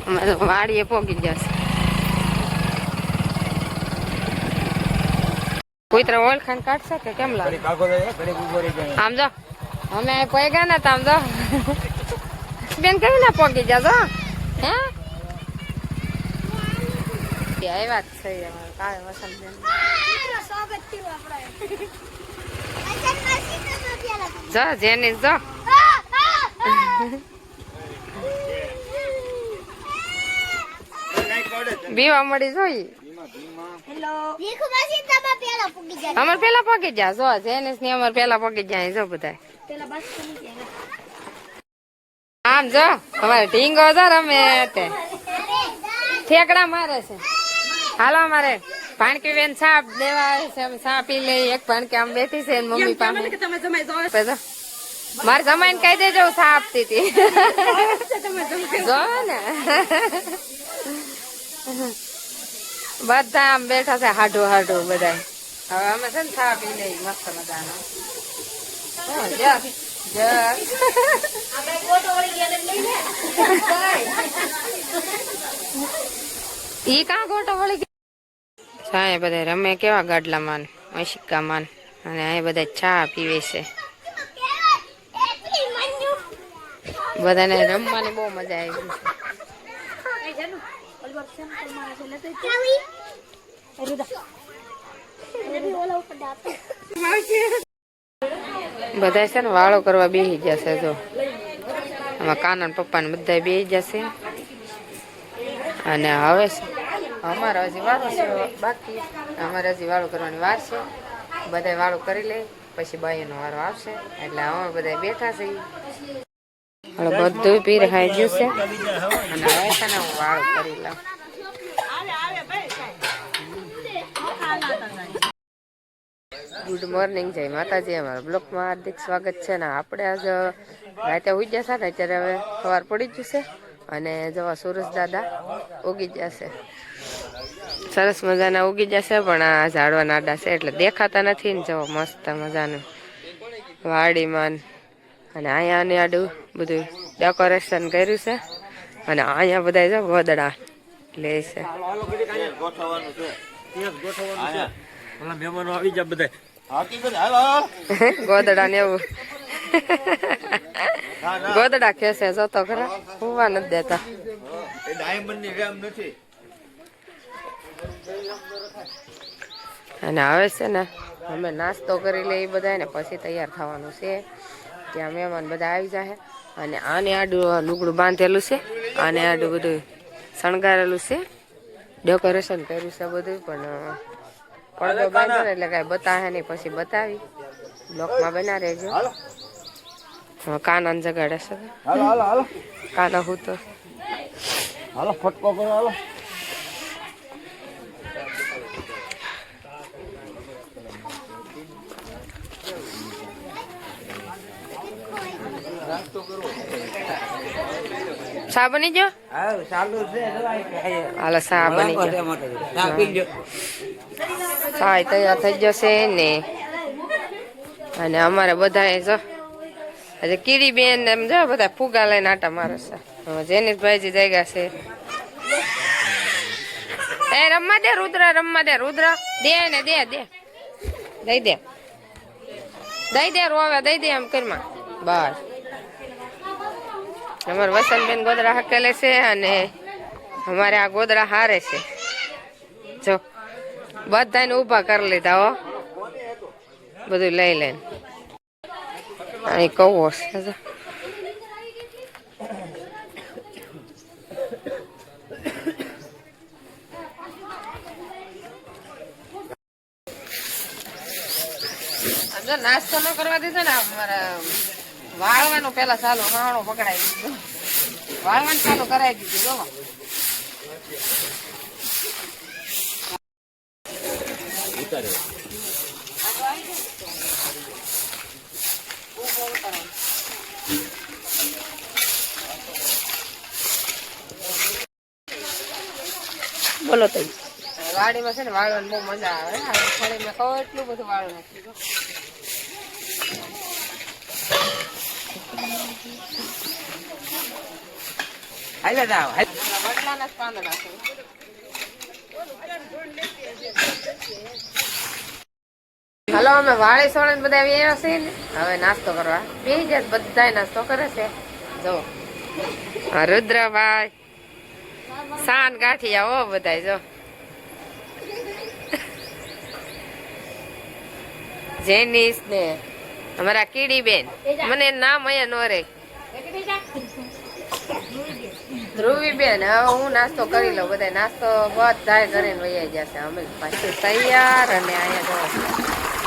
અમે તો વાડીએ પોગી જશે. કુતરા ઓળખાણ કાઢશે કે કેમ લાગે? આમ જો અમે પોગ્યા ને આમ જો બેન કેવી ના પોગી જશો હે? એ વાત છે કાલે વસંત બેન જો જેની જો બીવા મળી જોઈ અમાર પેલા પગી જા જો જેનિસ ની અમાર પેલા પગી જાય જો બધા આમ જો અમારે ઢીંગો જો રમે તે ઠેકડા મારે છે. હાલો અમારે ભાણકી બેન સાપ દેવા આવે છે. અમે સા પી લઈ. એક ભાણકી આમ બેઠી છે મમ્મી પાસે મારે જમાઈને કહી દેજો સા આપતી હતી જો ને બધા આમ બેઠા છે હાડું હાડું બધા. હવે અમે છે ને સા પી લઈ મસ્ત મજાનો. ઈ કા ગોટો વળી ગયા બધા રમે કેવા ગાડલા માન મશિકા માન અને અહીં બધા ચા પીવે છે. બધાને રમવાની બહુ મજા આવી બધા છે ને વાળો કરવા બેસી જશે. જો આમાં કાના પપ્પા ને બધા બેસી જશે. અને હવે અમારે હજી વાળો છે બાકી. અમારે હજી વાળો કરવાની વાર છે. બધા વાળો કરી લે પછી બાઈનો વારો આવશે એટલે અમે બધા બેઠા છીએ. બધું પીર ખાઈ ગયું છે અને હવે છે ને હું વાળો કરી લઉં. ગુડ મોર્નિંગ જય માતાજી. અમારા બ્લોકમાં હાર્દિક સ્વાગત છે ને આપણે આજ રાતે ઉઈ જશે ને અત્યારે હવે સવાર પડી જ જશે અને જવા સુરજ દાદા ઉગી જશે. સરસ મજાના ઉગી જશે પણ આ ઝાડવા નાડા છે એટલે દેખાતા નથી ને. જવો મસ્ત મજાનું વાડીમાં અને અહીંયાની આડું બધું ડેકોરેશન કર્યું છે અને અહીંયા બધા જો ગોદડા લે છે. મહેમાનો આવી જાય બધા ગોદડા ને એવું ગોદડા ખેસે જતો ખરા હોવા નથી દેતા. અને હવે છે ને અમે નાસ્તો કરી લઈએ બધા ને પછી તૈયાર થવાનું છે. ત્યાં મહેમાન બધા આવી જાય અને આને આડું લુગડું બાંધેલું છે. આને આડું બધું શણગારેલું છે. ડેકોરેશન કર્યું છે બધું પણ પડદો બાંધ્યો ને એટલે કઈ બતાવે નહીં. પછી બતાવી બ્લોકમાં બના રહેજો. કાના જગાડે છે કાના હું તો હાલો ફટકો કરો હાલો. સા બની ગયો હાલો સા બની ગયો. સા તૈયાર થઈ જશે ને. અને અમારે બધા જો આજે કીડી બેન એમ જો બધા ફુગા લઈને આટા મારે છે. જેની ભાઈજી જાગ્યા છે. એ રમવા દે રુદ્ર રમવા દે રુદ્ર દે ને દે દે દઈ દે દઈ દે રોવે દઈ દે એમ કરમાં બસ. અમારે વસંતબેન ગોદડા હકેલે છે અને અમારે આ ગોદડા હારે છે. જો બધાને ઊભા કરી લીધા હો બધું લઈ લઈને. અહીં કવો છે નાસ્તો ન કરવા દીધો ને અમારા વાળવાનું પેલા ચાલુ માણો પકડાઈ દીધું. વાળવાનું ચાલુ કરાવી દીધું. બોલો તો વાડીમાં છે ને વાળવાની બહુ મજા આવે. ફળીમાં કહો એટલું બધું વાળું નથી. હાલ વડલાના જ પાંદડા છે. હાલો અમે વાળી સોળે બધા આવ્યા છીએ ને હવે નાસ્તો કરવા બેસી જાય બધા નાસ્તો કરે છે. જો રુદ્રભાઈ સાન ગાંઠિયા હો બધા જો જેનિસ ને અમારા કીડી બેન મને નામ અહીંયા નો રે ધ્રુવી બેન. હવે હું નાસ્તો કરી લઉં બધા નાસ્તો બધા કરીને વૈયા જશે અમે પાછી તૈયાર. અને અહીંયા જો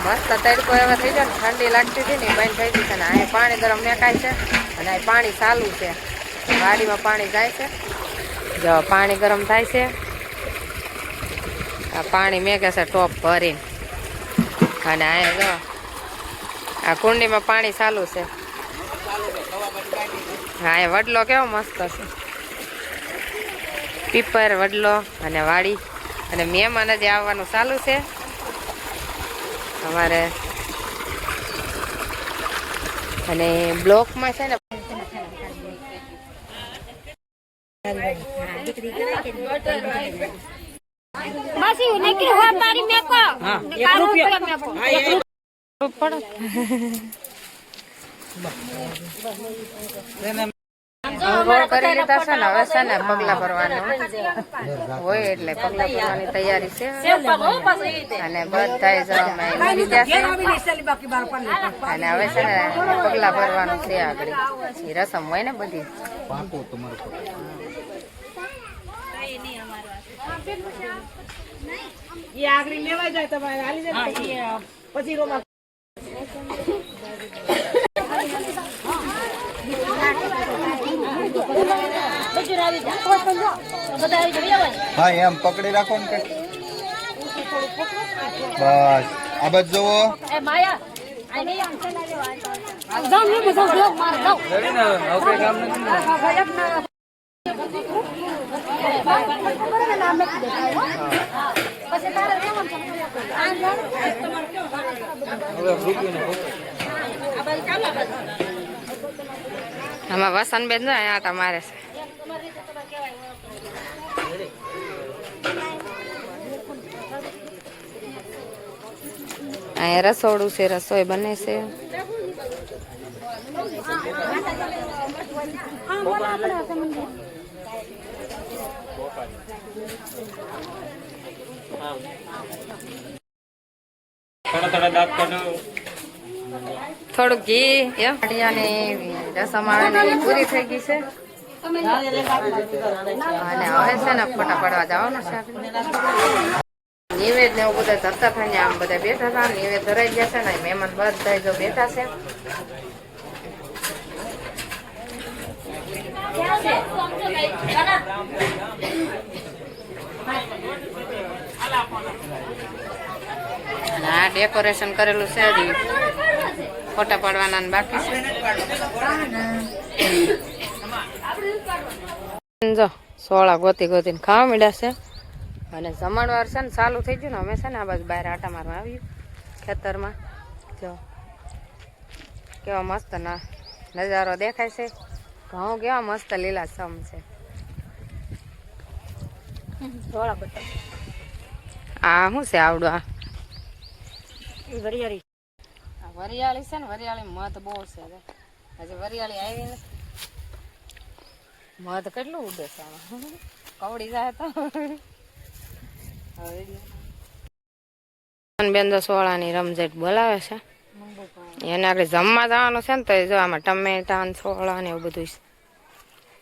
મસ્ત તડકો એવા થઈ જાય ને ઠંડી લાગતી હતી ને બંધ થઈ ગઈ છે ને અહીંયા પાણી ગરમ મેકાય છે અને અહીં પાણી ચાલુ છે વાડીમાં પાણી જાય છે. જો પાણી ગરમ થાય છે આ પાણી મેકે છે ટોપ ભરીને અને અહીંયા જો આ કુંડીમાં પાણી ચાલુ છે. હા એ વડલો કેવો મસ્ત છે પીપર વડલો અને વાડી અને મહેમાન જ આવવાનું ચાલુ છે અમારે. અને બ્લોકમાં છે ને ગોળ કરી લીધા છે ને હવે છે ને પગલા ભરવાનું હોય એટલે પગલા ભરવાની તૈયારી છે. અને બધા અને હવે છે ને પગલા ભરવાનું છે આગળ રસમ હોય ને બધી. પછી હા એમ પકડી રાખો ને બસ આ બાજુ જોવો. આમાં વસંતબેન જો અહીંયા તમારે છે. અહીંયા રસોડું છે રસોઈ બને છે. થોડુંક ઘી એમ રસમ આવે ને એ પૂરી થઈ ગઈ છે. અને હવે છે ને ફોટા પડવા જવાનું છે. નિવેદ ને એવું બધા ધરતા થઈને આમ બધા બેઠા હતા. નિવેદ ધરાઈ ગયા છે ને મહેમાન બધા જો બેઠા છે. આ ડેકોરેશન કરેલું છે હજી ફોટા પાડવાના બાકી છે. જો સોળા ગોતી ગોતીને ખાવા મળ્યા છે. અને જમણવાર છે ને ચાલુ થઈ ગયું ને અમે છે ને આ બાજુ બહાર આટા મારવા આવ્યું ખેતરમાં. જો કેવા મસ્ત નજારો દેખાય છે. ઘઉં કેવા મસ્ત લીલા સમ છે. આ શું છે આવડું આ વરિયાળી છે ને વરિયાળી મધ બહુ છે. હજી વરિયાળી આવી ને મધ કેટલું ઉડે છે આમાં કવડી જાય તો. બેન તો સોળાની રમઝટ બોલાવે છે એને આગળ જમવા જવાનું છે ને તો જો આમાં ટમેટા ને સોળા ને એવું બધું છે.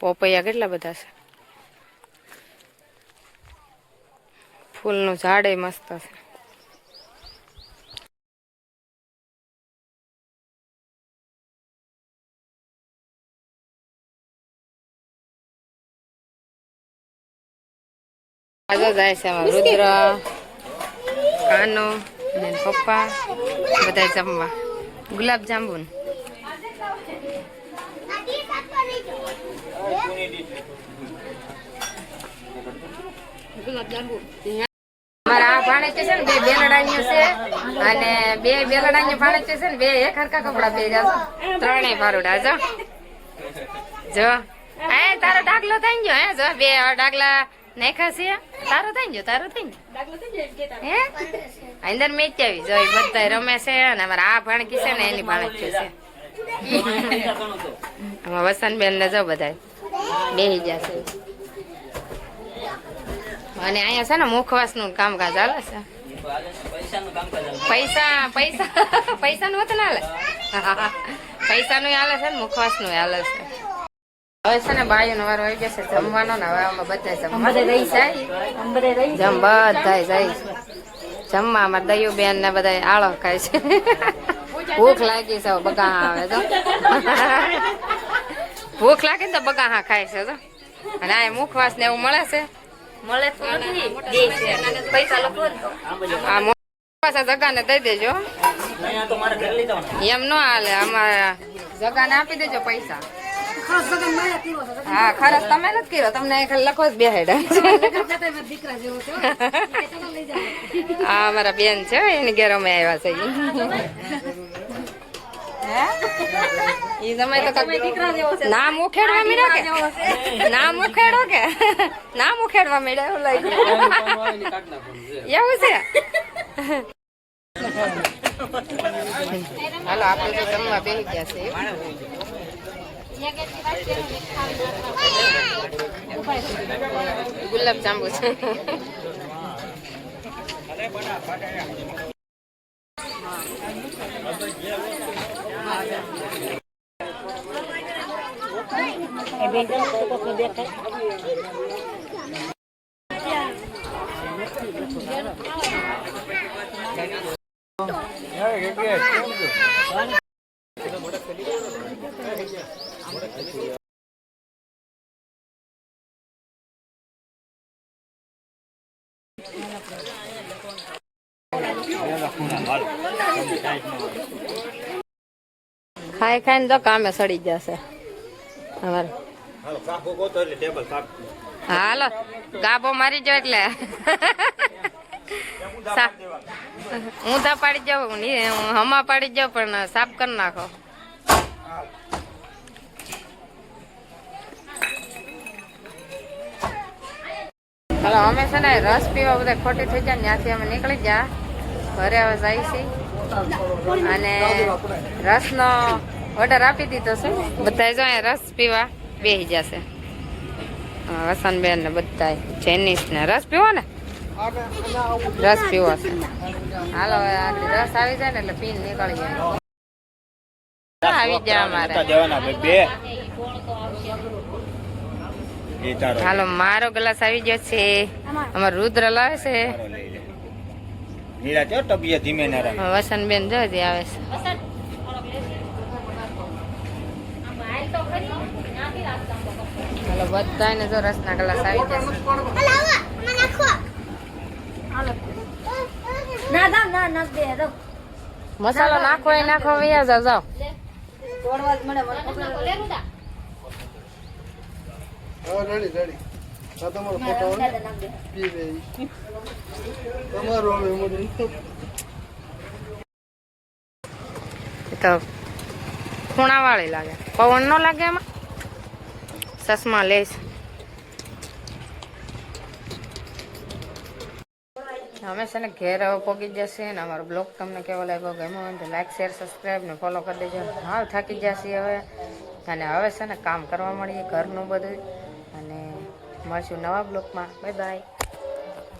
પોપૈયા કેટલા બધા છે. ફૂલનું ઝાડ એ મસ્ત છે. જાય છે રુદ્ર કાનો અને પપ્પા બધા જમવા. ગુલાબ જાંબુ અમારા આ ભાણેજ છે ને બે બેલડાઈઓ છે અને બે બેલડાઈઓ ભાણેજ છે ને બે એક હરખા કપડા પહેર્યા છે. ત્રણેય ભારુડા જો જો હે તારો ડાગલો થઈ ગયો હે જો બે ડાગલા નાખ્યા છે તારો થઈ ગયો હે અંદર મેચ આવી જો બધા રમે છે અને અમારા આ ભાણકી છે ને એની ભાણકી છે વસંતબેન ને જો બધા બેસી જશે અને અહીંયા છે ને મુખવાસ નું કામકાજ હાલે છે પૈસા નું હોતું ને હાલે પૈસા નું હાલે છે ને મુખવાસ નું હાલે છે હવે છે ને બાયું નો વારો આવી જશે જમવાનો ને હવે અમે બધા જમવા જાય જમવા અમારે દયું બેન ને બધા આળો ખાય છે ભૂખ લાગી છે બગાહા આવે તો ભૂખ લાગે ને તો બગાહા ખાય છે તો અને આ મુખવાસ ને એવું મળે છે આ મુખવાસ જગાને દઈ દેજો એમ ન હાલે અમારા જગાને આપી દેજો પૈસા હા ખરસ તમે નથી કર્યો તમને લખો જ બેહેડ હા અમારા બેન છે એની ઘેર અમે આવ્યા છે ઈ સમય તો નામ ઉખેડવા મળ્યા કે નામ ઉખેડો કે નામ ઉખેડવા મળ્યા એવું લાગ્યું એવું છે હાલો આપણે તો જમવા બેસી ગયા છે ગુલાબ જાંબુ છે ખાઈ ખાઈને તો કામે સડી જશે અમારે હાલો ગાભો મારી જાવ એટલે હું તો પાડી જાઉં હમા પાડી જાઉં પણ સાફ કરી નાખો હાલો અમે છે ને રસ પીવા બધા ખોટી થઈ જાય ત્યાંથી અમે નીકળી ગયા ઘરે હવે જાય છે અને રસનો ઓર્ડર આપી દીધો છે બધા જો અહીંયા રસ પીવા બેસી જશે વસંતબેન ને બધા જેનિસ ને રસ પીવો ને રસ પીવો છે હાલો હવે રસ આવી જાય ને એટલે પીને નીકળી જાય આવી જાય અમારે હાલો મારો ગ્લાસ આવી ગયો છે અમારો રુદ્ર લાવે છે વસંતબેન જો આવે છે હાલો બધા ને જો રસના ગ્લાસ આવી જશે મસાલો નાખો એ નાખો વૈયા જાઓ તો ખૂણા વાળી લાગે પવન નો લાગે એમાં ચશ્મા લઈશ અમે છે ને ઘેર પહોંચી જશે ને અમારો બ્લોગ તમને કેવો લાગ્યો ગમ્યો હોય તો લાઈક શેર સબસ્ક્રાઈબ ને ફોલો કરી દેજો હા થાકી જશે હવે અને હવે છે ને કામ કરવા મળીએ ઘરનું બધું અને મળશું નવા બ્લોગમાં બાય બાય